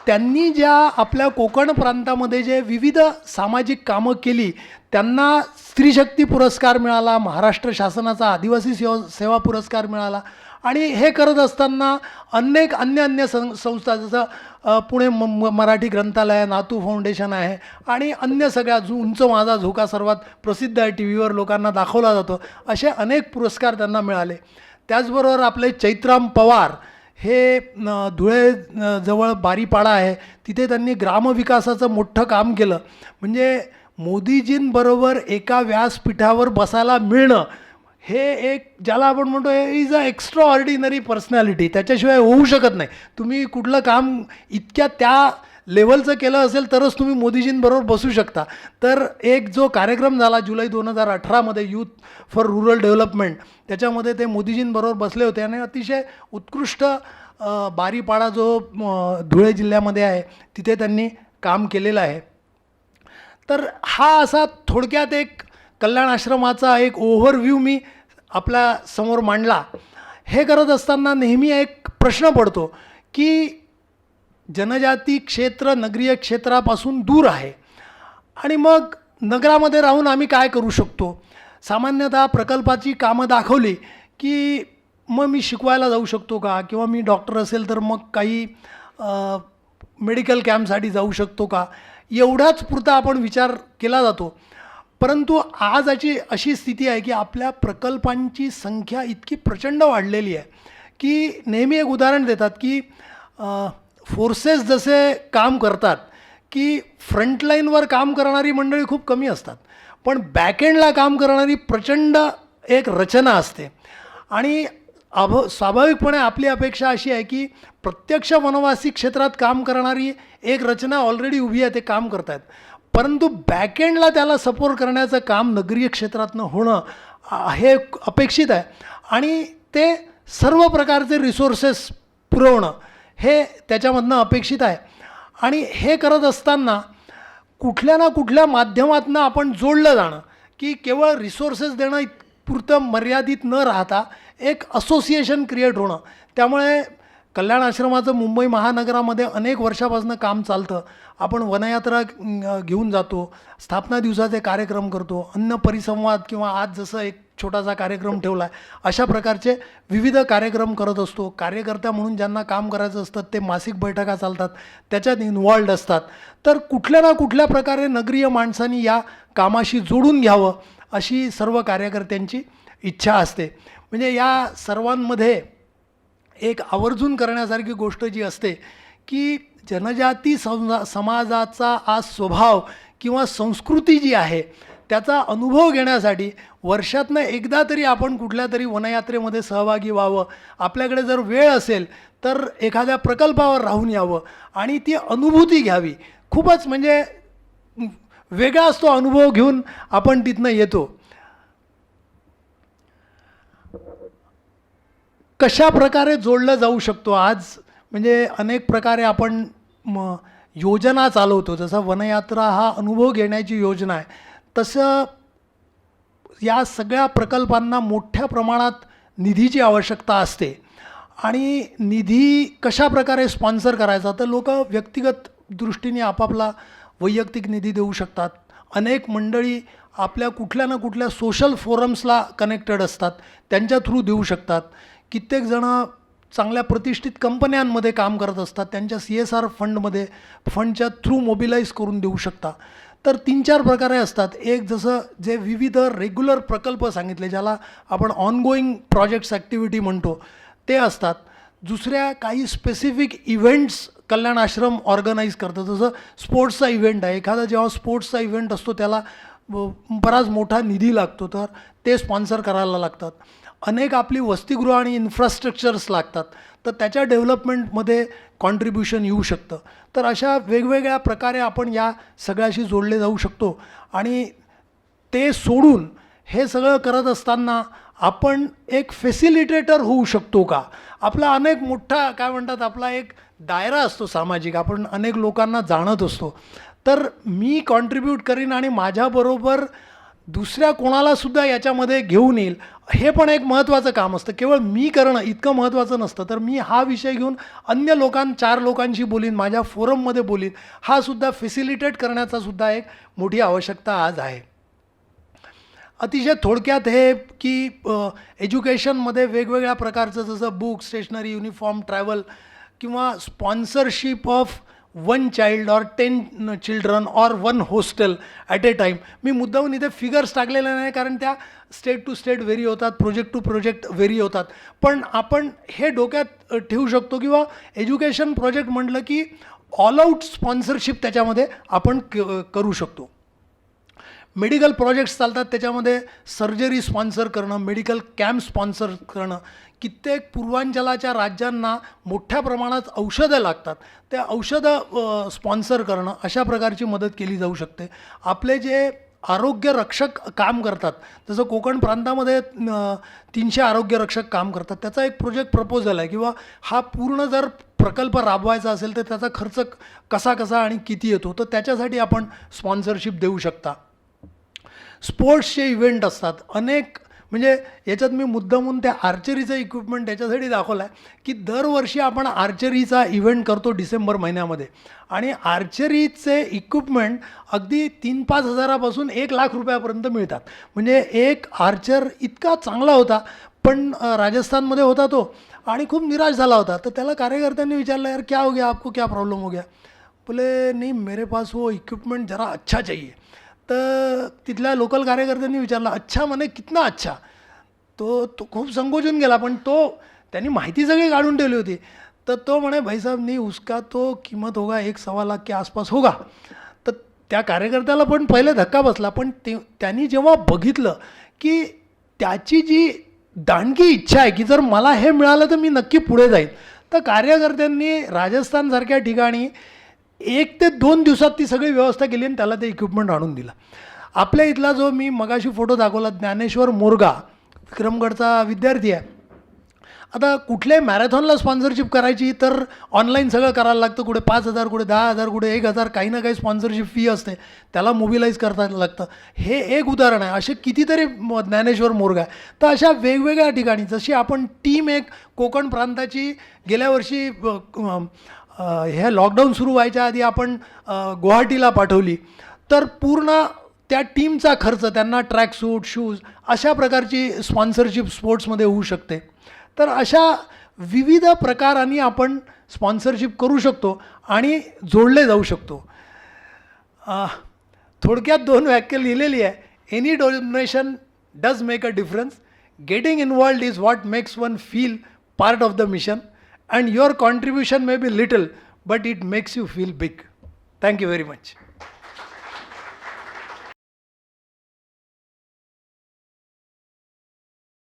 त्यांनी ज्या आपल्या कोकण प्रांतामध्ये जे विविध सामाजिक कामं केली, त्यांना स्त्रीशक्ती पुरस्कार मिळाला, महाराष्ट्र शासनाचा आदिवासी सेवा पुरस्कार मिळाला. आणि हे करत असताना अनेक अन्य संस्था, जसं पुणे मराठी ग्रंथालय, नातू फाउंडेशन आहे, आणि अन्य सगळ्या, उंच माझा झोका सर्वात प्रसिद्ध आहे, टी व्हीवर लोकांना दाखवला जातो, असे अनेक पुरस्कार त्यांना मिळाले. त्याचबरोबर आपले चैत्राम पवार हे धुळे जवळ बारीपाडा आहे, तिथे त्यांनी ग्रामविकासाचं मोठं काम केलं. म्हणजे मोदीजींबरोबर एका व्यासपीठावर बसायला मिळणं हे एक ज्याला आपण म्हणतो is a extra ordinary personality, त्याच्याशिवाय होऊ शकत नाही. तुम्ही कुठलं काम इतक्या त्या लेवलचं केलं असेल तरच तुम्ही मोदीजींबरोबर बसू शकता. तर एक जो कार्यक्रम झाला जुलै 2018मध्ये यूथ फॉर रुरल डेव्हलपमेंट, त्याच्यामध्ये ते मोदीजींबरोबर बसले होते आणि अतिशय उत्कृष्ट बारीपाडा जो धुळे जिल्ह्यामध्ये आहे तिथे त्यांनी काम केलेलं आहे. तर हा असा थोडक्यात एक कल्याण आश्रमाचा एक ओव्हरव्ह्यू मी आपल्या समोर मांडला. हे करत असताना नेहमी एक प्रश्न पडतो की जनजाती क्षेत्र नगरीय क्षेत्रापासून दूर आहे आणि मग नगरामध्ये राहून आम्ही काय करू शकतो. सामान्यतः प्रकल्पाची कामं दाखवली की मग मी शिकवायला जाऊ शकतो का, किंवा मी डॉक्टर असेल तर मग काही मेडिकल कॅम्पसाठी जाऊ शकतो का, एवढाच पुरता आपण विचार केला जातो. परंतु आज अशी स्थिती आहे की आपल्या प्रकल्पांची संख्या इतकी प्रचंड वाढलेली आहे की नेहमी एक उदाहरण देतात की फोर्सेस जसे काम करतात की फ्रंटलाईनवर काम करणारी मंडळी खूप कमी असतात, पण बॅकएंडला काम करणारी प्रचंड एक रचना असते. आणि स्वाभाविकपणे आपली अपेक्षा अशी आहे की प्रत्यक्ष वनवासी क्षेत्रात काम करणारी एक रचना ऑलरेडी उभी आहे, ते काम करत आहेत. परंतु बॅकएंडला त्याला सपोर्ट करण्याचं काम नगरीय क्षेत्रातनं होणं हे अपेक्षित आहे आणि ते सर्व प्रकारचे रिसोर्सेस पुरवणं हे त्याच्यामधनं अपेक्षित आहे. आणि हे करत असताना कुठल्या ना कुठल्या माध्यमातून आपण जोडलं जाणं, की केवळ रिसोर्सेस देणं पुरतं मर्यादित न राहता एक असोसिएशन क्रिएट होणं. त्यामुळे कल्याण आश्रमाचं मुंबई महानगरामध्ये अनेक वर्षापासून काम चालतं. आपण वनयात्रा घेऊन जातो, स्थापना दिवसाचे कार्यक्रम करतो, अन्न परिसंवाद किंवा आज जसं एक छोटासा कार्यक्रम ठेवला आहे, अशा प्रकारचे विविध कार्यक्रम करत असतो. कार्यकर्ता म्हणून ज्यांना काम करायचं असतं ते मासिक बैठका चालतात, त्याच्यात इन्व्हॉल्ड असतात. तर कुठल्या ना कुठल्या प्रकारे नगरीय माणसांनी या कामाशी जोडून घ्यावं अशी सर्व कार्यकर्त्यांची इच्छा असते. म्हणजे या सर्वांमध्ये एक आवर्जून करण्यासारखी गोष्ट जी असते की जनजाती समाजाचा आज स्वभाव किंवा संस्कृती जी आहे त्याचा अनुभव घेण्यासाठी वर्षातनं एकदा तरी आपण कुठल्या तरी वनयात्रेमध्ये सहभागी व्हावं. आपल्याकडे जर वेळ असेल तर एखाद्या प्रकल्पावर राहून यावं आणि ती अनुभूती घ्यावी. खूपच म्हणजे वेगळा असतो अनुभव घेऊन आपण तिथनं येतो. कशा प्रकारे जोडलं जाऊ शकतो आज, म्हणजे अनेक प्रकारे आपण योजना चालवतो. जसं वनयात्रा हा अनुभव घेण्याची योजना आहे, तसं या सगळ्या प्रकल्पांना मोठ्या प्रमाणात निधीची आवश्यकता असते. आणि निधी कशा प्रकारे स्पॉन्सर करायचा, तर लोक व्यक्तिगत दृष्टीने आपापला वैयक्तिक निधी देऊ शकतात. अनेक मंडळी आपल्या कुठल्या ना कुठल्या सोशल फोरम्सला कनेक्टेड असतात, त्यांच्या थ्रू देऊ शकतात. कित्येक जणं चांगल्या प्रतिष्ठित कंपन्यांमध्ये काम करत असतात, त्यांच्या CSR फंडच्या थ्रू मोबिलाईज करून देऊ शकता. तर 3-4 प्रकारे असतात. एक जसं जे विविध रेग्युलर प्रकल्प सांगितले, ज्याला आपण ऑनगोईंग प्रोजेक्ट्स ॲक्टिव्हिटी म्हणतो, ते असतात. दुसऱ्या काही specific events Kalyan Ashram organise करतं. जसं स्पोर्ट्सचा इव्हेंट आहे, एखादा जेव्हा स्पोर्ट्सचा इव्हेंट असतो त्याला बराच मोठा निधी लागतो, तर ते स्पॉन्सर करायला लागतात. अनेक आपली वसतिगृह आणि इन्फ्रास्ट्रक्चर्स लागतात, तर त्याच्या डेव्हलपमेंटमध्ये कॉन्ट्रीब्युशन येऊ शकतं. तर अशा वेगवेगळ्या प्रकारे आपण या सगळ्याशी जोडले जाऊ शकतो. आणि ते सोडून हे सगळं करत असताना आपण एक फॅसिलिटेटर होऊ शकतो का. आपला अनेक मोठा काय म्हणतात आपला एक दायरा असतो सामाजिक, आपण अनेक लोकांना जाणत असतो. तर मी कॉन्ट्रीब्यूट करीन आणि माझ्याबरोबर दुसऱ्या कोणालासुद्धा याच्यामध्ये घेऊन येईल, हे पण एक महत्त्वाचं काम असतं. केवळ मी करणं इतकं महत्त्वाचं नसतं, तर मी हा विषय घेऊन अन्य 4 लोकांशी बोलीन, माझ्या फोरममध्ये बोलीन, हा सुद्धा फॅसिलिटेट करण्याचा सुद्धा एक मोठी आवश्यकता आज आहे. अतिशय थोडक्यात हे की एज्युकेशनमध्ये वेगवेगळ्या प्रकारचं जसं बुक, स्टेशनरी, युनिफॉर्म, ट्रॅव्हल किंवा स्पॉन्सरशिप ऑफ 1 चाइल्ड और 10 चिल्ड्रन और 1 हॉस्टेल ॲट ए टाईम. मी मुद्दाहून इथे फिगर्स टाकलेल्या नाही, कारण त्या स्टेट टू स्टेट व्हेरी होतात, प्रोजेक्ट टू प्रोजेक्ट व्हेरी होतात. पण आपण हे डोक्यात ठेवू शकतो किंवा एज्युकेशन प्रोजेक्ट म्हटलं की ऑल आऊट स्पॉन्सरशिप त्याच्यामध्ये आपण करू शकतो. मेडिकल प्रोजेक्ट्स चालतात, त्याच्यामध्ये सर्जरी स्पॉन्सर करणं, मेडिकल कॅम्प स्पॉन्सर करणं. कित्येक पूर्वांचलाच्या राज्यांना मोठ्या प्रमाणात औषधं लागतात, त्या औषधं स्पॉन्सर करणं, अशा प्रकारची मदत केली जाऊ शकते. आपले जे आरोग्य रक्षक काम करतात, जसं कोकण प्रांतामध्ये 300 आरोग्य रक्षक काम करतात, त्याचा एक प्रोजेक्ट प्रपोजल आहे किंवा हा पूर्ण जर प्रकल्प राबवायचा असेल तर त्याचा खर्च कसा कसा आणि किती येतो, तर त्याच्यासाठी आपण स्पॉन्सरशिप देऊ शकता. स्पोर्ट्सचे इव्हेंट असतात अनेक, म्हणजे याच्यात मी मुद्दामून त्या आर्चरीचं इक्विपमेंट त्याच्यासाठी दाखवलं आहे की दरवर्षी आपण आर्चरीचा इव्हेंट करतो डिसेंबर महिन्यामध्ये, आणि आर्चरीचे इक्विपमेंट अगदी 3-5 हजारापासून 1 लाख रुपयापर्यंत मिळतात. म्हणजे एक आर्चर इतका चांगला होता, पण राजस्थानमध्ये होता तो आणि खूप निराश झाला होता. तर त्याला कार्यकर्त्यांनी विचारलं, यार क्या हो गया आपको, क्या प्रॉब्लम हो गया? बोले नहीं मेरे पास वो इक्विपमेंट ज़रा अच्छा चाहिए. तर तिथल्या लोकल कार्यकर्त्यांनी विचारलं, अच्छा म्हणे कितना अच्छा? तो खूप संकोचून गेला, पण त्यांनी माहिती सगळी काढून ठेवली होती. तर तो म्हणे भाई साहब नहीं उसका तो कीमत होगा 1-1.25 लाख के आसपास होगा. तर त्या कार्यकर्त्याला पण पहिले धक्का बसला, पण त्यांनी जेव्हा बघितलं की त्याची जी दांडगी इच्छा आहे की जर मला हे मिळालं तर मी नक्की पुढे जाईल, तर कार्यकर्त्यांनी राजस्थानसारख्या ठिकाणी 1 ते 2 दिवसात ती सगळी व्यवस्था केली आणि त्याला ते इक्विपमेंट आणून दिलं. आपल्या इथला जो मी मगाशी फोटो दाखवला, ज्ञानेश्वर मोरगा, विक्रमगडचा विद्यार्थी आहे. आता कुठल्याही मॅरेथॉनला स्पॉन्सरशिप करायची तर ऑनलाईन सगळं करायला लागतं, कुठे 5,000, कुठे 10,000, कुठे 1,000, काही ना काही स्पॉन्सरशिप फी असते, त्याला मोबिलाईज करता लागतं. हे एक उदाहरण आहे. असे कितीतरी ज्ञानेश्वर मोरगा आहे. तर अशा वेगवेगळ्या ठिकाणी, जशी आपण टीम एक कोकण प्रांताची गेल्या वर्षी ह्या लॉकडाऊन सुरू व्हायच्या आधी आपण गुवाहाटीला पाठवली, तर पूर्ण त्या टीमचा खर्च, त्यांना ट्रॅकसूट, शूज, अशा प्रकारची स्पॉन्सरशिप स्पोर्ट्समध्ये होऊ शकते. तर अशा विविध प्रकारांनी आपण स्पॉन्सरशिप करू शकतो आणि जोडले जाऊ शकतो. थोडक्यात 2 वाक्य लिहिलेली आहे. Any donation does make a difference. Getting involved is what makes one feel part of the mission. And your contribution may be little, but it makes you feel big. Thank you very much.